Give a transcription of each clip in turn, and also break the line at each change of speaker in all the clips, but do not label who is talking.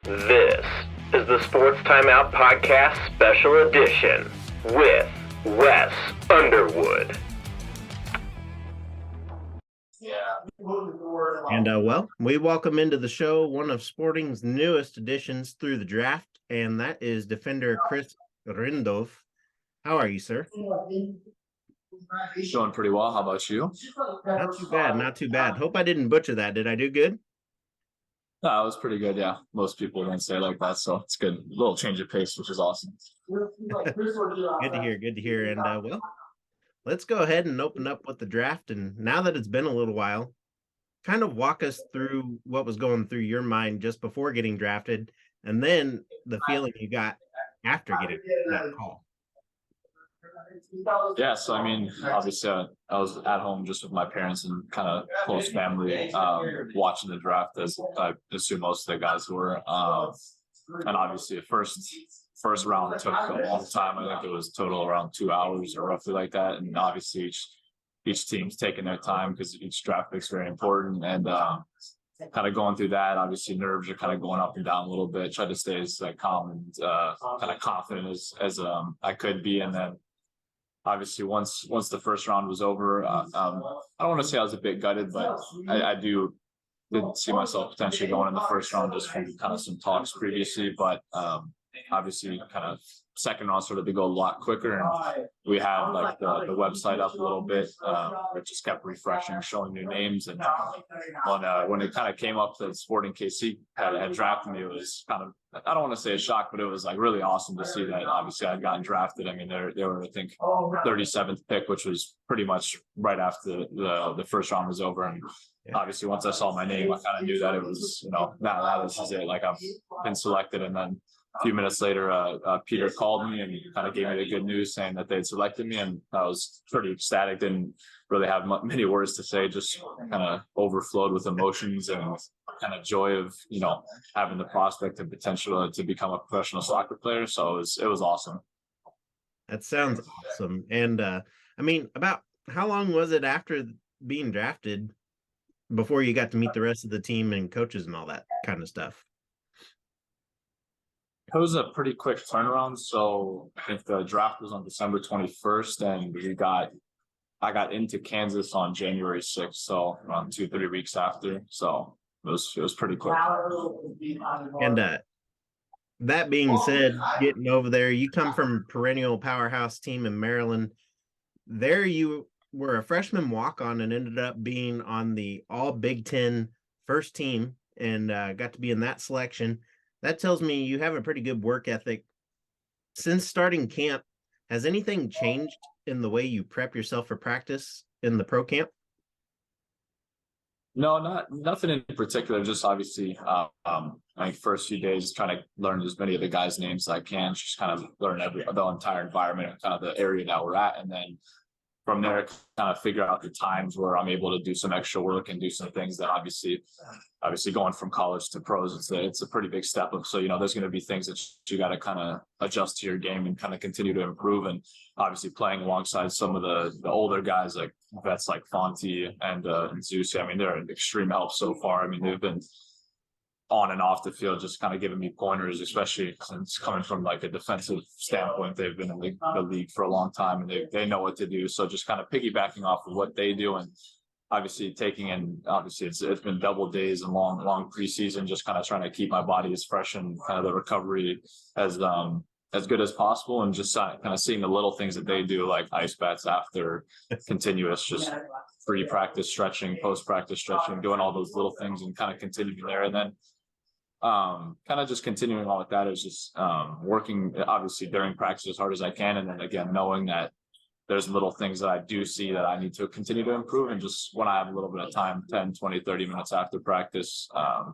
This is the Sports Timeout Podcast Special Edition with Wes Underwood.
And we welcome into the show one of sporting's newest additions through the draft, and that is defender Chris Rindov. How are you, sir?
Doing pretty well. How about you?
Not too bad, not too bad. Hope I didn't butcher that. Did I do good?
No, it was pretty good. Yeah, most people don't say it like that, so it's good. A little change of pace, which is awesome.
Good to hear. Good to hear. And let's go ahead and open up with the draft. And now that it's been a little while, kind of walk us through what was going through your mind just before getting drafted, and then the feeling you got after getting that call.
Yeah, so I mean, obviously, I was at home just with my parents and kind of close family, watching the draft, as I assume most of the guys were. And obviously, the first round took a long time. I think it was total around 2 hours or roughly like that. And obviously, each team's taking their time because each draft pick's very important. And kind of going through that, obviously nerves are kind of going up and down a little bit. Tried to stay as calm and kind of confident as I could be. And then obviously once the first round was over, I don't want to say I was a bit gutted, but I did see myself potentially going in the first round just from kind of some talks previously. But obviously kind of second round started to go a lot quicker, and we had like the website up a little bit. It just kept refreshing, showing new names. And when it kind of came up that Sporting KC had drafted me, it was kind of, I don't want to say a shock, but it was like really awesome to see that obviously I'd gotten drafted. I mean, they were, I think, 37th pick, which was pretty much right after the first round was over. And obviously once I saw my name, I kind of knew that it was, now this is it. Like, I've been selected. And then a few minutes later, Peter called me and kind of gave me the good news saying that they'd selected me, and I was pretty ecstatic. Didn't really have many words to say, just kind of overflowed with emotions and kind of joy of having the prospect and potential to become a professional soccer player. So it was awesome.
That sounds awesome. And I mean, about how long was it after being drafted before you got to meet the rest of the team and coaches and all that kind of stuff?
It was a pretty quick turnaround. So I think the draft was on December 21st, and I got into Kansas on January 6th. So around 2-3 weeks after. So it was pretty quick.
And that being said, getting over there, you come from a perennial powerhouse team in Maryland. There you were a freshman walk-on and ended up being on the all Big Ten first team, and got to be in that selection. That tells me you have a pretty good work ethic. Since starting camp, has anything changed in the way you prep yourself for practice in the pro camp?
No, nothing in particular. Just obviously, I think first few days trying to learn as many of the guys' names as I can, just kind of learn the entire environment and kind of the area that we're at, and then from there kind of figure out the times where I'm able to do some extra work and do some things that obviously going from college to pros, it's a pretty big step up. So, there's going to be things that you got to kind of adjust to your game and kind of continue to improve. And obviously playing alongside some of the older guys, like vets like Fonte and Zeus. I mean, they're an extreme help so far. I mean, they've been on and off the field just kind of giving me pointers, especially since coming from like a defensive standpoint. They've been in the league for a long time, and they know what to do. So just kind of piggybacking off of what they do, and obviously it's been double days and long preseason, just kind of trying to keep my body as fresh and kind of the recovery as good as possible, and just kind of seeing the little things that they do, like ice baths after continuous, just pre-practice stretching, post-practice stretching, doing all those little things and kind of continuing there. And then kind of just continuing on with that is just working obviously during practice as hard as I can, and then again knowing that there's little things that I do see that I need to continue to improve, and just when I have a little bit of time, 10, 20, 30 minutes after practice,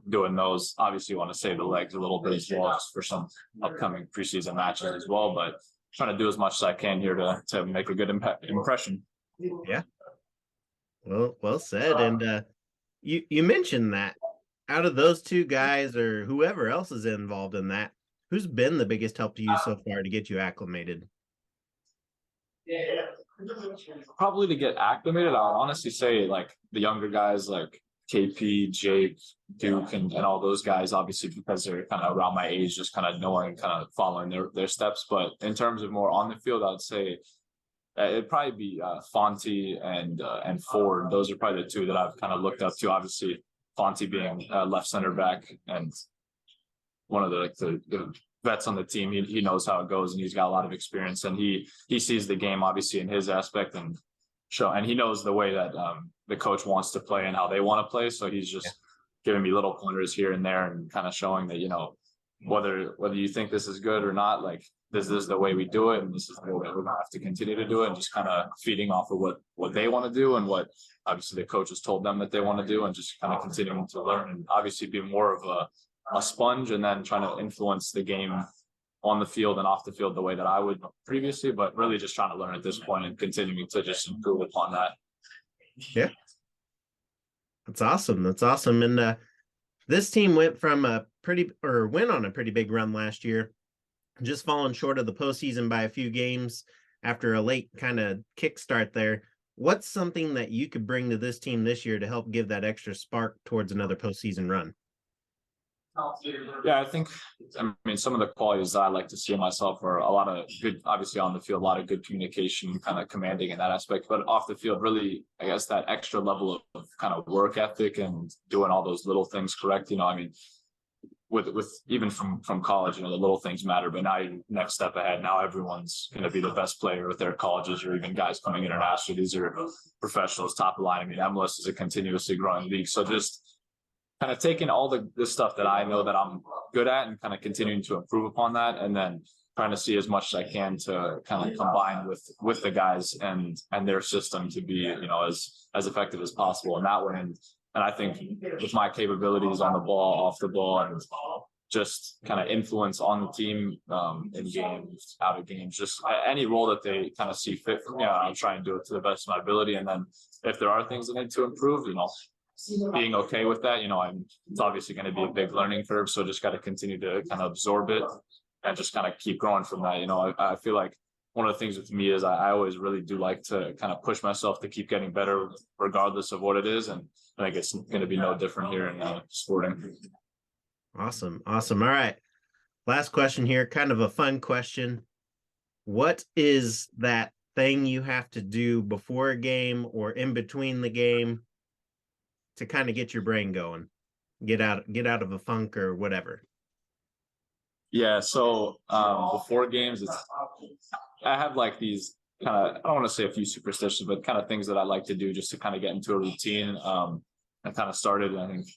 doing those. Obviously you want to save the legs a little bit as well, just for some upcoming preseason matches as well, but trying to do as much as I can here to make a good impression.
Yeah. Well said. And you mentioned that out of those two guys or whoever else is involved in that, who's been the biggest help to you so far to get you acclimated?
Probably to get acclimated, I would honestly say like the younger guys, like KP, Jake, Duke, and all those guys, obviously because they're kind of around my age, just kind of knowing, kind of following their steps. But in terms of more on the field, I'd say it'd probably be Fonte and Ford. Those are probably the two that I've kind of looked up to. Obviously, Fonte being left center back and one of the vets on the team. He knows how it goes, and he's got a lot of experience, and he sees the game obviously in his aspect and he knows the way that the coach wants to play and how they want to play. So he's just giving me little pointers here and there and kind of showing that, whether you think this is good or not, like this is the way we do it, and this is the way that we're gonna have to continue to do it, and just kind of feeding off of what they want to do and what obviously the coaches told them that they want to do, and just kind of continuing to learn and obviously be more of a sponge, and then trying to influence the game on the field and off the field the way that I would previously, but really just trying to learn at this point and continuing to just improve upon that.
Yeah. That's awesome. That's awesome. And this team went on a pretty big run last year, just falling short of the postseason by a few games after a late kind of kickstart there. What's something that you could bring to this team this year to help give that extra spark towards another postseason run?
Yeah, I mean, some of the qualities that I like to see in myself are a lot of good, obviously on the field, a lot of good communication, kind of commanding in that aspect, but off the field, really, I guess that extra level of kind of work ethic and doing all those little things correct. I mean, with even from college, the little things matter, but now you're next step ahead. Now everyone's going to be the best player with their colleges, or even guys coming internationally. These are professionals, top of the line. I mean, MLS is a continuously growing league. So just kind of taking all the stuff that I know that I'm good at and kind of continuing to improve upon that, and then trying to see as much as I can to kind of combine with the guys and their system to be, as effective as possible in that way. And I think with my capabilities on the ball, off the ball, and just kind of influence on the team in games, out of games, just any role that they kind of see fit for me, I'll try and do it to the best of my ability. And then if there are things that need to improve, being okay with that, it's obviously going to be a big learning curve. So just got to continue to kind of absorb it and just kind of keep growing from that. I feel like one of the things with me is I always really do like to kind of push myself to keep getting better regardless of what it is. And I think it's going to be no different here in sporting.
Awesome. All right. Last question here, kind of a fun question. What is that thing you have to do before a game or in between the game to kind of get your brain going, get out of a funk or whatever?
Yeah. So before games, I have like these kind of, I don't want to say a few superstitions, but kind of things that I like to do just to kind of get into a routine. I kind of started, I think,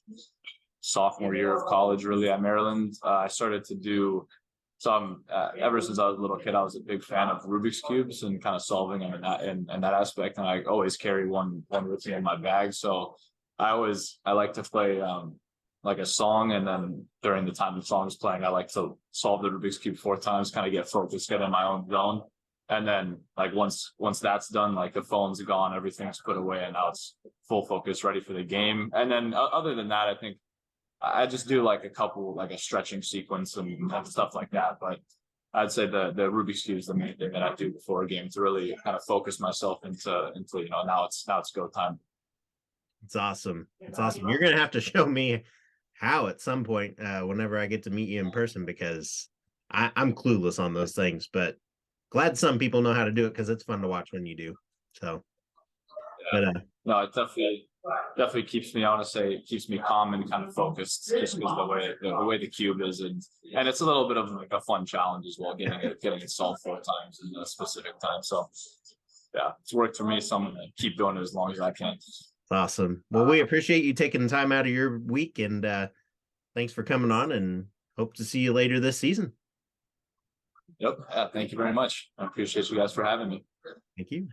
sophomore year of college, really, at Maryland. I started to do some, ever since I was a little kid, I was a big fan of Rubik's Cubes and kind of solving them in that aspect. And I always carry one with me in my bag. So I like to play like a song, and then during the time the song is playing, I like to solve the Rubik's Cube 4 times, kind of get focused, get in my own zone. And then like once that's done, like the phone's gone, everything's put away, and now it's full focus, ready for the game. And then other than that, I think I just do like a stretching sequence and stuff like that. But I'd say the Rubik's Cube is the main thing that I do before a game to really kind of focus myself into now it's go time.
It's awesome. It's awesome. You're gonna have to show me how at some point whenever I get to meet you in person, because I'm clueless on those things, but glad some people know how to do it because it's fun to watch when you do. So,
yeah. But no, it definitely keeps me, I want to say, it keeps me calm and kind of focused, just because the way the cube is, and it's a little bit of like a fun challenge as well, getting it solved 4 times in a specific time. So yeah, it's worked for me, so I'm gonna keep doing it as long as I can.
Awesome. Well, we appreciate you taking the time out of your week, and thanks for coming on, and hope to see you later this season.
Yep. Yeah, thank you very much. I appreciate you guys for having me.
Thank you.